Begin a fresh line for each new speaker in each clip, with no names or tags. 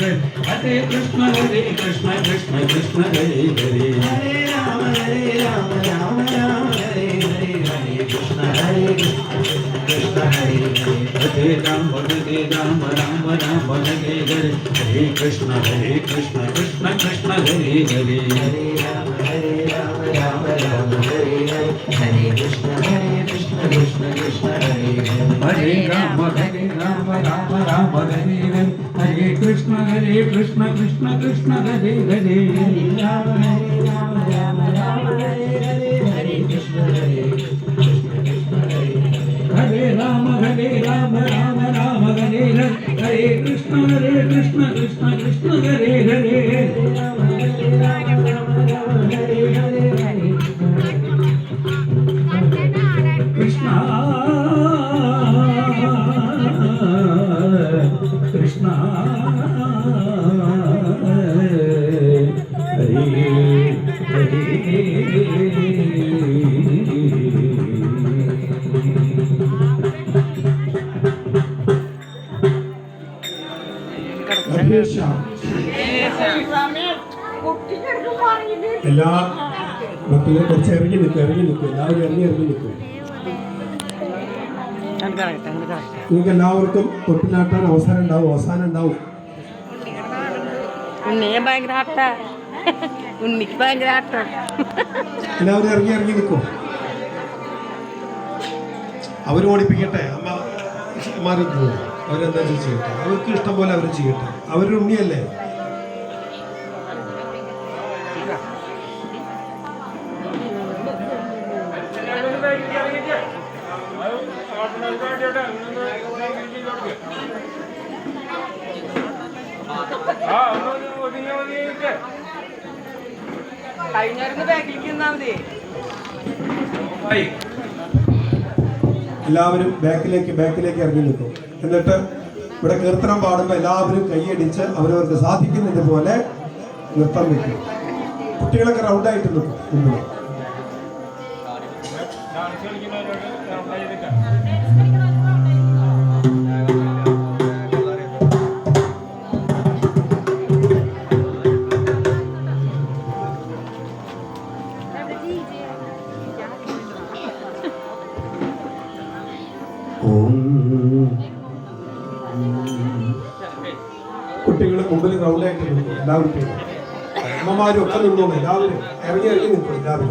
ഹരേ ഹരേ കൃഷ്ണ കൃഷ്ണ കൃഷ്ണ ഹരേ ഹരേ ഹരേ രാമ രാമ രാമ ഹരേ ഹരേ ഹരേ കൃഷ്ണ കൃഷ്ണ ഹരേ ഹരേ ഹരേ രാമ രാമ രാമ ഹരേ ഹരേ ഹരേ കൃഷ്ണ കൃഷ്ണ കൃഷ്ണ ഹരേ ഹരേ ഹരേ രാമ രാമ രാമ ഹരേ ഹരേ ഹരേ കൃഷ്ണ കൃഷ്ണ കൃഷ്ണ ഹരേ ഹരേ രാമ രാമ രാമ ഹരേ ഹരേ ഹരേ കൃഷ്ണ കൃഷ്ണ കൃഷ്ണ ഹരേ ഹരേ ഹരേ രാമ രാമ ഹരേ ഹരേ ഹരേ കൃഷ്ണ കൃഷ്ണ കൃഷ്ണ ഹരേ ഹരേ രാമ രാമ രാമ ഹരേ ഹരേ ഹരേ കൃഷ്ണ കൃഷ്ണ കൃഷ്ണ ഹരേ ഹരേ രാമ രാമ ഹരേ ഹരേ ഹരേ കൃഷ്ണ കൃഷ്ണ ഹരേ
എല്ലാ മക്കളും കുറച്ച് ഇറങ്ങി നിൽക്കും എല്ലാവരും ഇറങ്ങി നിൽക്കും. നിങ്ങൾക്ക് എല്ലാവർക്കും തൊട്ടിലാട്ടാൻ അവസരം ഉണ്ടാവും, അവസാനം ഉണ്ടാവും. എല്ലാവരും ഇറങ്ങി നിൽക്കും. അവർ ഓടിപ്പിക്കട്ടെ, അമ്മ മാറിപ്പോവും. അവരെന്താ ചെയ്യട്ടെ, അവർക്ക് ഇഷ്ടം പോലെ അവർ ചെയ്യട്ടെ. അവരുടെ ഉണ്ണിയല്ലേ. എല്ലാവരും ബാക്കിലേക്ക് ഇറങ്ങി നിൽക്കും. എന്നിട്ട് ഇവിടെ കീർത്തനം പാടുമ്പോൾ എല്ലാവരും കൈയടിച്ച് അവരവർക്ക് സാധിക്കുന്നതിന് പോലെ നൃത്തം വെക്കും. കുട്ടികളൊക്കെ റൗണ്ടായിട്ട് നിൽക്കും മുമ്പിൽ. കുട്ടികൾ മുമ്പിൽ റൗണ്ടായിട്ട് നിൽക്കും. എല്ലാവരും അമ്മമാരും ഒക്കെ നിന്നോളൂ. എല്ലാവരും ഇറങ്ങി നിൽക്കും. എല്ലാവരും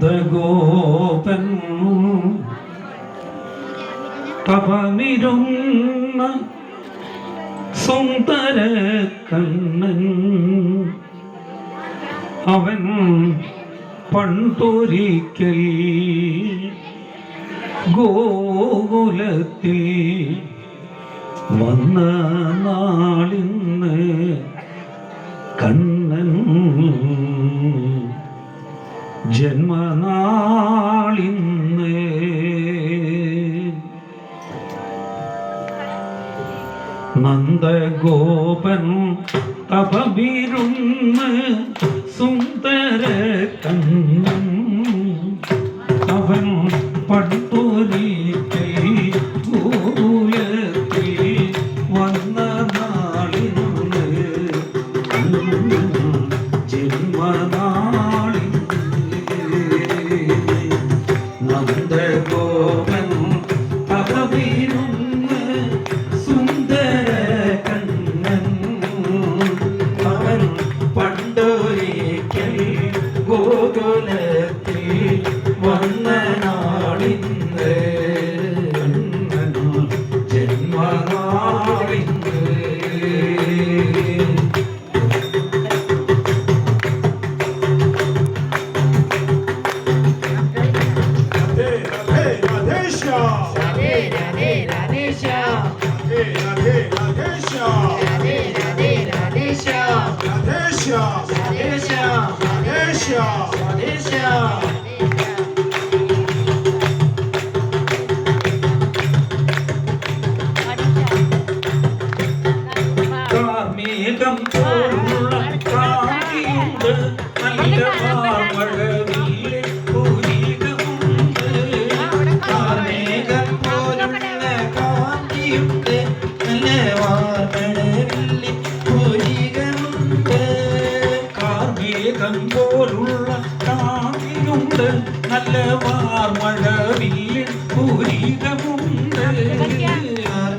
നന്ദഗോപൻ തപമിരുന്ന സുന്ദര കണ്ണൻ അവൻ പണ്ടൊരിക്കൽ ഗോകുലത്തിൽ വന്ന നാളിന്ന് കണ്ണൻ ജന്മനാളിന്ന് നന്ദഗോപൻ തപമിരുന്ന് സുന്ദര കണ്ണൻ അവൻ പണ്ടൊരിക്കൽ ഗോകുലത്തിൽ വന്ന നാളിന്ന് ജന്മനാളിന്ന് നന്ദഗോപൻ തപമിരുന്ന് സുന്ദര കണ്ണൻ അവൻ പണ്ടൊരിക്കൽ ഗോകുലത്തിൽ വന്ന നാളിന്ന് ജന്മനാളിന്ന്
Hey!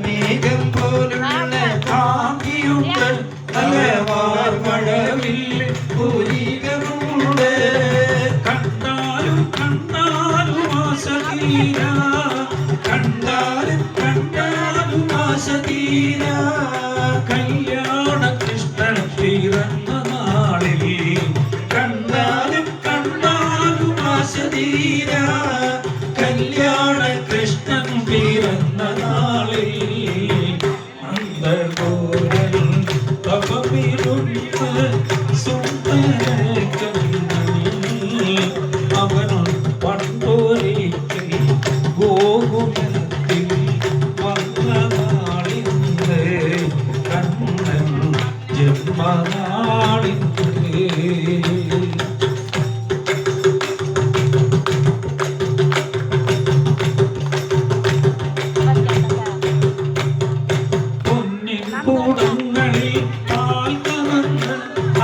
മേഘം പോലുള്ള കാന്തിയുണ്ട് അലവാർ മഴവിൽ പൂരികമുണ്ട് കണ്ടാലും കണ്ടാലും ആശതീര കണ്ടാലും കണ്ടാലും ആശതീര കല്യാണ കൃഷ്ണൻ പിറന്ന നാളിൽ കണ്ടാലും കണ്ടാലും ആശതീര കല്യാണ കൃഷ്ണൻ പിറന്ന നാളിൽ അന്തർഗോരൻ തപമിരുന്ന് സുന്ദരകണ്ണി അവൻ പണ്ടൊരിക്കൽ ഗോകുലത്തിൽ വന്ന നാളിന്ന് കണ്ണൻ ജന്മനാളിന്ന് കൂടങ്ങളിൽ പാൽ കറന്ന്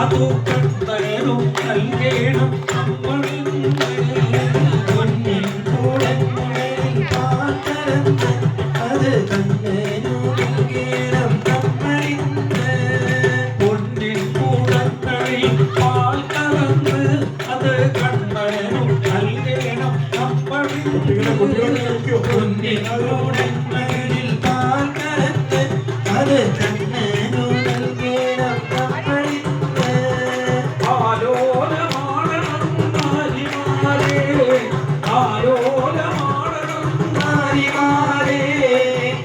അതു കണ്ടേനും നൽകേണം നമ്മളിന്ന് പൊന്നിൻ കൂടങ്ങളിൽ പാൽ കറന്ന് അത് കണ്ടേനും നൽകേണം നമ്മളിന്ന് പൊന്നിൻ കൂടങ്ങളിൽ പാൽ കറന്ന് അത് കണ്ടേനും നൽകേണം നമ്മളിന്ന് പൊന്നിൻ കൂടങ്ങളിൽ പാൽ കറന്ന് അത് കണ്ണനു നൽകേണം നമ്മളിന്ന് ആലോലമാടണം നാരിമാരേ ആലോലമാടണം നാരിമാരേ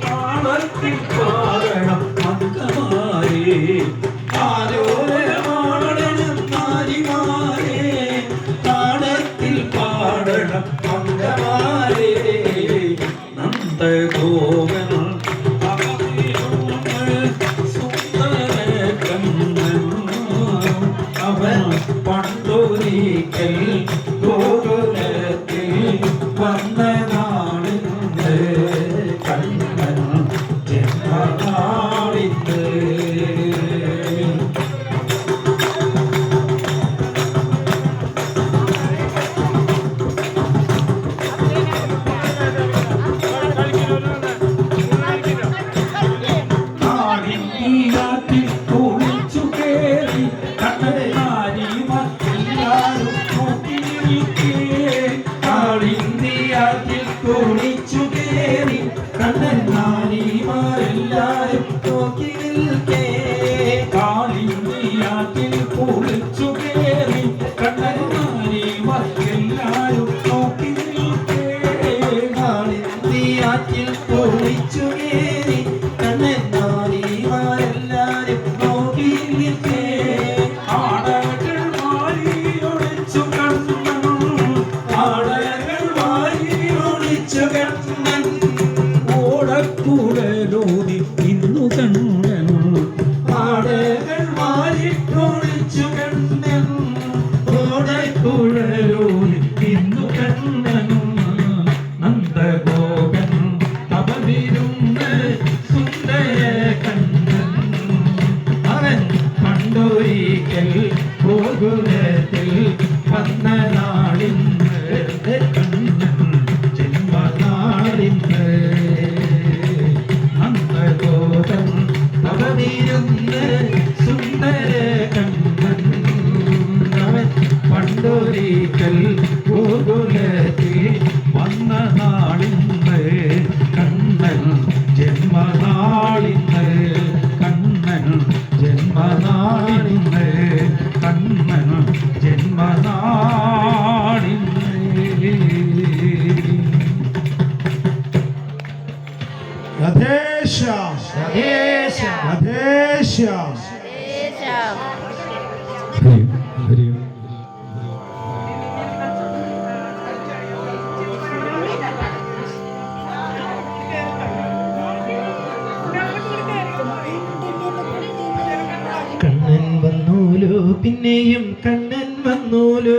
കാളത്തിൽ പാടണം മംഗമാരേ ആലോലമാടണം നാരിമാരേ കാളത്തിൽ പാടണം മംഗമാരേ നന്ദഗോപൻ പണ്ടൊരിക്കൽ ഗോകുലത്തിൽ വന്ന നാളിന്ന് കണ്ണൻ ജന്മനാളിന്ന് നാടിനീരാറ്റിൽ കുളിച്ചു കേറി കണ്ണൻ ിൽ കുളിച്ചു കേറി കണ്ണൻ നാരിമാരെല്ലാരും നോക്കി നിൽക്കേ കാളിന്തിയാറ്റിൽ കുളിച്ചു കേറി കണ്ണൻ നാരിമാരെല്ലാരും നോക്കി നിൽക്കേ കാളിന്തിയാറ്റിൽ കുളിച്ചു കേറി കണ്ണൻ നാരിമാരെല്ലാരും നോക്കി നിൽക്കേ ആടകൾ മാറിയൊളിച്ചു കണ്ണൻ ആടകൾ മാറിയൊളിച്ചു കണ്ണൻ ഓടക്കൂടലോതി ഇന്നു കണ്ണൻ ആടകൾ മാറിയൊളിച്ചു കണ്ണൻ ഓടക്കൂടലോതി ഇന്നു കണ്ണൻ നന്ദഗോപൻ അവനിരുന്ന് സുന്ദര കണ്ണൻ അവൻ പണ്ടൊരിക്കൽ ഗോകുലത്തിൽ വന്ന നാളിന്ന് കണ്ണൻ ജന്മനാളിന്ന് നന്ദഗോപൻ അവനിരുന്ന് സുന്ദര കണ്ണൻ അവൻ പണ്ടൊരിക്കൽ ഗോകുലത്തിൽ വന്ന നാളിന്ന് കണ്ണൻ ജന്മനാളിന്ന് കണ്ണൻ ജന്മനാളിന്ന് കണ്ണൻ ജന്മനാളിന്ന്
രാധേശ്യാം
രാധേശ്യാം
രാധേശ്യാം
കണ്ണൻ വന്നൂലോ പിന്നെയും കണ്ണൻ വന്നൂലോ